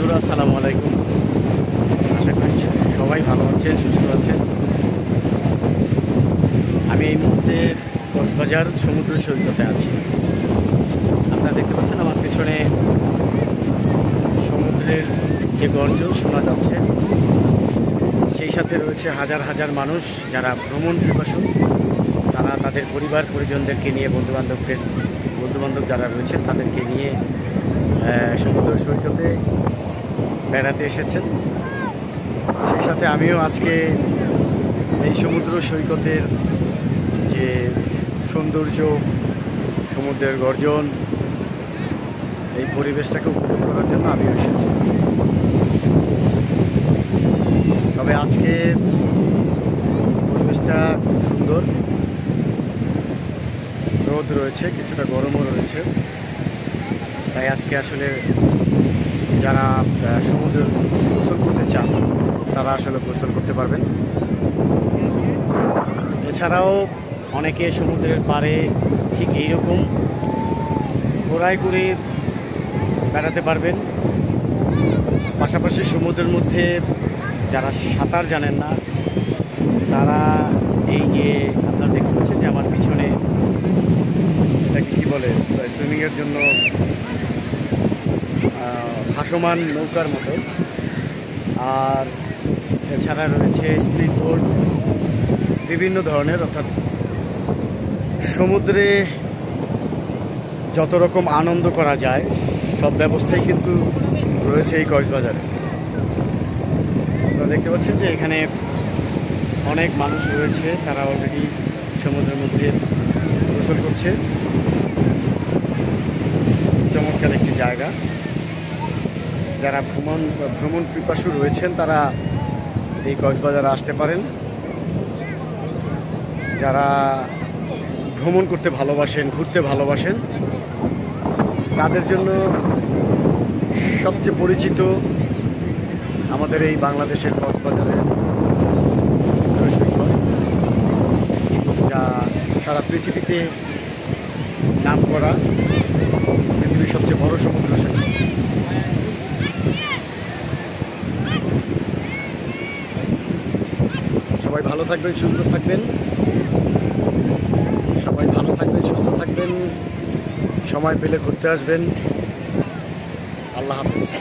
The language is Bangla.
বন্ধুরা আসসালামু আলাইকুম। আশা করি সবাই ভালো আছেন, সুস্থ আছেন। আমি এই মুহূর্তে কক্সবাজার সমুদ্র সৈকতে আছি। আপনারা দেখতে পাচ্ছেন আমার পেছনে সমুদ্রের যে গর্জন শোনা যাচ্ছে, সেই সাথে রয়েছে হাজার হাজার মানুষ যারা ভ্রমণ পিপাসু। তারা তাদের পরিবার পরিজনদেরকে নিয়ে, বন্ধুবান্ধব যারা রয়েছেন তাদেরকে নিয়ে সমুদ্র সৈকতে বেড়াতে এসেছেন। সেই সাথে আমিও আজকে এই সমুদ্র সৈকতের যে সৌন্দর্য, সমুদ্রের গর্জন, এই পরিবেশটাকে উপভোগ করার জন্য আমিও এসেছি। তবে আজকে পরিবেশটা খুব সুন্দর, রোদ রয়েছে, কিছুটা গরমও রয়েছে। তাই আজকে আসলে যারা সমুদ্রে গোসল করতে চান তারা আসলে গোসল করতে পারবেন। এছাড়াও অনেকে সমুদ্রের পাড়ে ঠিক এইরকম ঘোড়ায় করে বেড়াতে পারবেন। পাশাপাশি সমুদ্রের মধ্যে যারা সাঁতার জানেন না তারা এই যে আপনারা দেখতে পাচ্ছেন যে আমার পিছনে এটাকে কী বলে, সুইমিংয়ের জন্য ভাসমান নৌকার মতো, আর এছাড়া রয়েছে স্পিড বোট, বিভিন্ন ধরনের। অর্থাৎ সমুদ্রে যত রকম আনন্দ করা যায় সব ব্যবস্থাই কিন্তু রয়েছে এই কক্সবাজারে। আপনারা দেখতে পাচ্ছেন যে এখানে অনেক মানুষ রয়েছে, তারা অলরেডি সমুদ্রের মধ্যে গোসল করছে। চমৎকার একটি জায়গা। যারা ভ্রমণ পিপাসু রয়েছেন তারা এই কক্সবাজারে আসতে পারেন। যারা ভ্রমণ করতে ভালোবাসেন, ঘুরতে ভালোবাসেন, তাদের জন্য সবচেয়ে পরিচিত আমাদের এই বাংলাদেশের কক্সবাজারের সমুদ্র সৈকত, যা সারা পৃথিবীতে নাম করা, পৃথিবীর সবচেয়ে বড় সমুদ্র সৈকত। সবাই ভালো থাকবেন, সুস্থ থাকবেন। সবাই ভালো থাকবেন, সুস্থ থাকবেন। সময় পেলে ঘুরতে আসবেন। আল্লাহ হাফেজ।